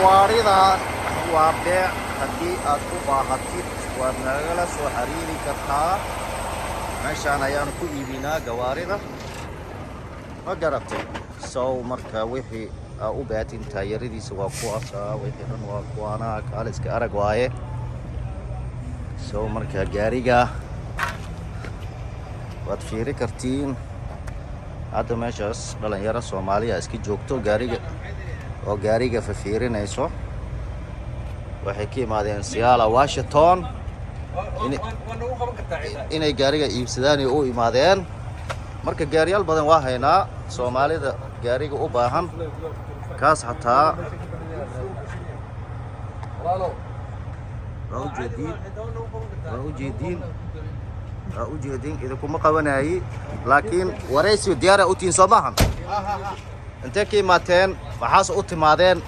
gawaarida waa beec haddii aad u baahatid waad nagala soo xiriiri kartaa. meeshaan ayaanu ku iibinaa gawaarida ma garatay. sow marka wixii u baahatin taayiradiisa waa kuwaas, wixii dhan waa kuwaana kaaliska arag waaye. sow marka gaariga waad fiiri kartiin. hadda meeshaas dhalinyaro Soomaaliya iska joogto gaariga fiirinayso. waxay ka yimaadeen Seattle, Washington inay gaariga iibsadaan u imaadeen. marka gaariyaal badan waa haynaa Soomaalida gaariga u baahan kaas xataa waa ujeedin idinkuma qabanayay, laakiin waraysi diyaara u tihiin soo maahan. intee ka imaateen maxaas u timaadeen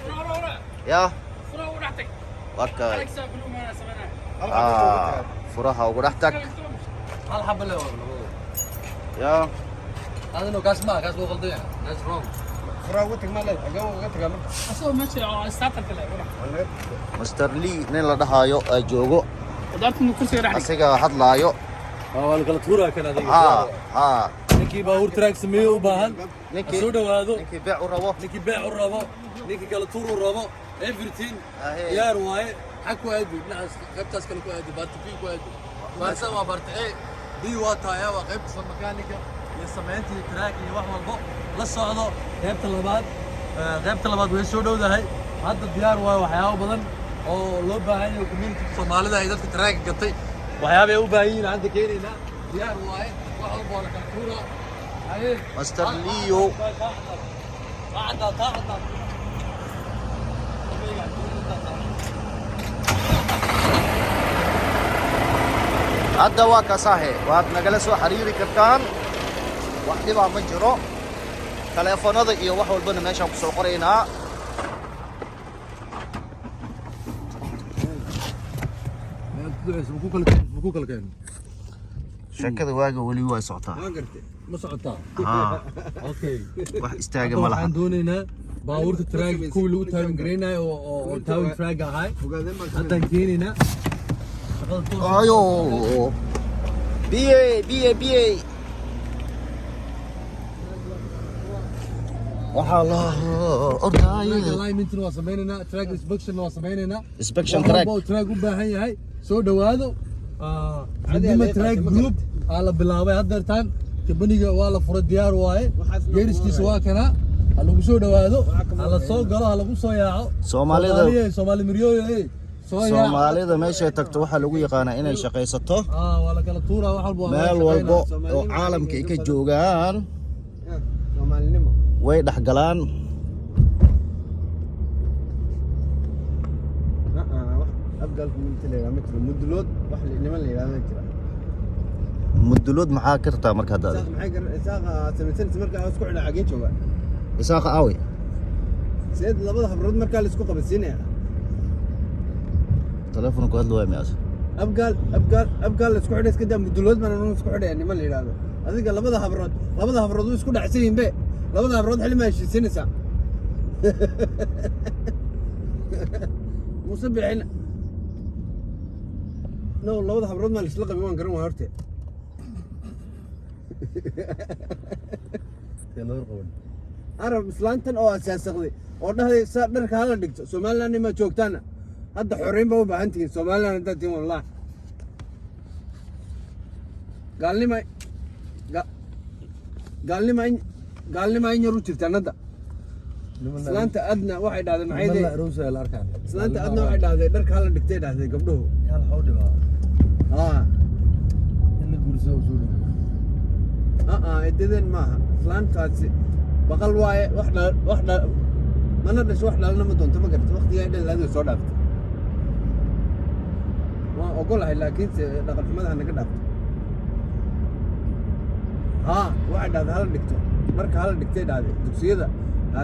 ya waka furaha ugu dhex tag ya هذا كاس ما كاس غلطية ناس روم فراغ وقتك ما له جو وقتك ما أصلا ماشي استعطف كله مستر لي nin la dhahayo ay joogo قدرت إنه كل شيء راح asiga hadlaayo. ولا قلت فورا كان هذا نكي باور تراك سميه وباهن ninkii سودا وهذا beec u rabo نكي بيع الربا نكي قال طور الربا everything يا رواي حكوا هذي ناس قبتاس كانوا هذي باتفيق وهذي ما سوا برت دي واتا يا وقبت في مكانك سمعتي تراكي wax walbo la socdo qaybta labaad way soo dhowdahay. hadda diyaar waa waxyaabo badan oo loo baahan yahay community Soomaalida ay dadka track gatay waxyaabo ay u baahan yihiin hadda keenayna diyaar waaye wax walbo la kala tuuro ay Master Leo hadda waa ka sahe waad nagala soo xiriiri kartaan. wax dhibaa ma jiro. taleefanada iyo wax walbana meeshaan ku soo qoraynaa. sheekada waaga weli waa socotaa. ma socotaa okay wax istaaga ma laha. waxaan doonaynaa baabuurta track kuwa lagu taagan gareynayo oo taagan track ahay haddaan keenaynaa ayo biye waxaa la ordaayo alignment waa sameynayna track inspection waa sameynayna inspection track track u baahan yahay soo dhawaado hadima track group ala bilaabay haddeertaan kabaniga waa la furay diyaar waaye geeriskiisa waa kana lagu soo dhawaado ala soo galo lagu soo yaaco Soomaali miryooyo Soomaalida meesha tagto waxa lagu yaqaanaa inay shaqaysato waa la kala tuura wax walba meel walba oo caalamka ay ka joogaan Soomaalinimo way dhaxgalaan. abgalku inta la yiraahdo mudulood wax niman la yiraahdo jira mudulood maxaa ka rabtaa marka hadda isaaqa sameysan marka aan isku xidha ageen jooga isaaqa aawi seed labada habrood marka la isku qabadsiinaya telefoonku hadlo waa mees abgal la isku xidha iska daa mudulood ma aan isku xidhay niman la yiraahdo adiga labada habrood isku dhacsan yihiin be labada habrood xilli ma heshiisinaysa musabixin no labada habrood ma isla qabin waan garan waa horte arab islaantan oo asaasaqday oo dhahday dharka hala dhigto Soomaaliland ma joogtaan hadda xoreyn baa u baahan tihiin Soomaaliland hadda tiin wallahi gaalnima in yar u jirtaan hadda islaanta adna waxay dhahday maxay islaanta adna waxay dhahday dharka hala dhigtay dhahday gabdhuhu in gurso soo idin maaha islaantaasi baqal waaye wax mana dhasho wax dhalna ma doonto ma garto waqtiga ay dhalaadii soo dhaaftay waa ogolahay laakiin dhaqan xumada naga dhaafto waxay dhahday hala dhigto marka hala dhigtay dhahday dugsiyada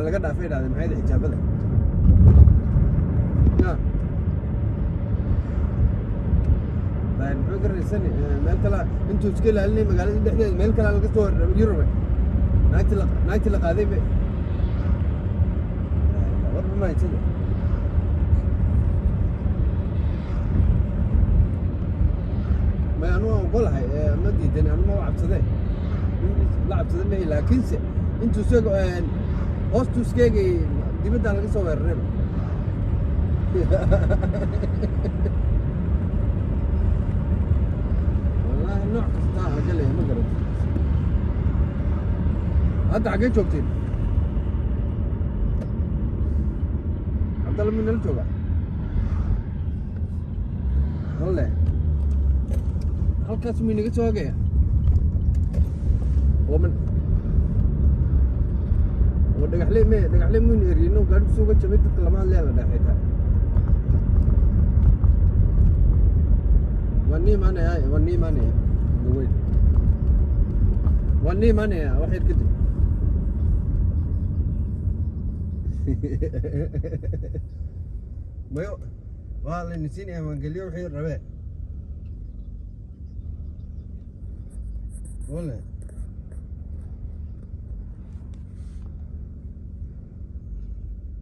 laga dhaafay dhahday maxay xijaabada muxuu garaysan meel kale intuu iska ilaalinay magaalada dhexdeeda meel kale laga soo Yurub naagti la qaaday be warba ma haysan ما أنا أقولها ما ديدني أنا ما وعبتده لعبتده ما هي لكن أنتوا سوق هوستو سكيجي دي بدنا على قصة ورنا والله النوع كستاها قال لي ما قرأت أنت حقين شوكتين عبد الله من الجوع والله halkaas miyay naga soo hagaya dhagaxle miyaynu eriyno gaadhi kusoo ga jabay dadka lama hadlaya la dhaxayta waan nii imaanaya wax yar kadib mayo waa layna siinaya maangeliyo wixii rabee والله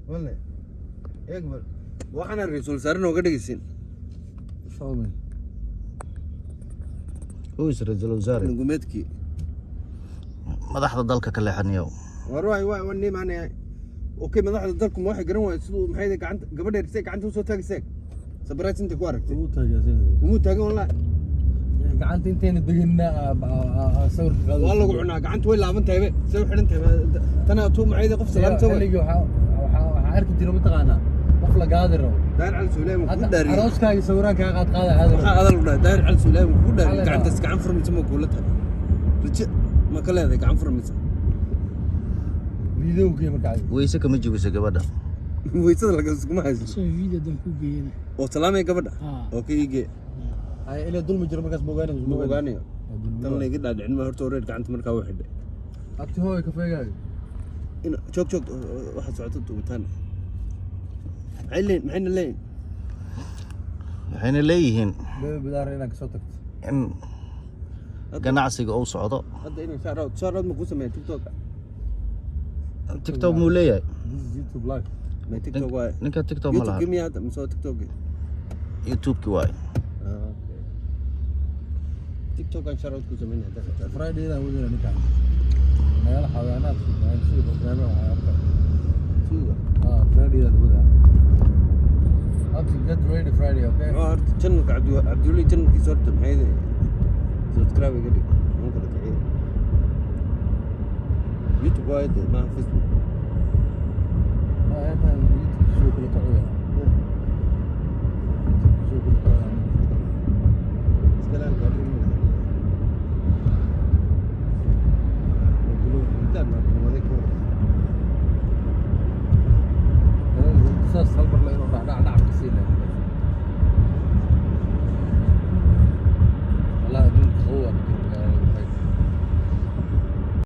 والله اقبل waxaan rasuul saaran oo gadhigaysin shawme هو رئيس الوزراء gumeedkii madaxda dalka ka leexanayo waay wani maana okay madaxda dalku ma waxay garan waayeen sidoo maxay gacanta gabadheer isay gacanta u soo taagisay sabrayt inta ku aragtay uu taagan wallahi gacanta inteena deganna sawir qaado waa lagu cunaa gacanta way laaban tahay soo xiran tahay tana tuu maxay qof salaamta waxa arki jiro ma taqaanaa qof la gaadiro daar al suuleem ku dhaariyo arooskaaga sawiraanka qaad waxa hadal u dhahay daar al suuleem ku dhaariyo gacanta gacan furmisa ma kuulata rije ma kala leedahay gacan furmisa videoga markaa weyse kama joogiso gabadha weysada laga iskuma hayso soo video dan ku geeyay oo salaamay gabadha oo kiige ay ila dulmi jiro markaas moogaanayo tan la iga dhaadhicin ma horta reer gacanta markaa u xidhay abti hooy ka feegaayo in joog waxa socoto duubitaan maxayna leeyihiin bidaar inaan kasoo tagto in ganacsiga uu socdo hadda inaan saaraad ma ku sameeyo tiktok muu leeyahay youtube live ma tiktok waay ninka tiktok ma laha youtube hadda ma soo tiktok youtube-ki waay tiktok aan sharaad ku sameynaa friday ida wadana ninka meelaha xayawaanaad sida barnaamijka waxaa friday ida wadana how to get ready friday okay channelka abdulli channelki sorta maxay subscribe gadi ma kala kacay youtube waay ma facebook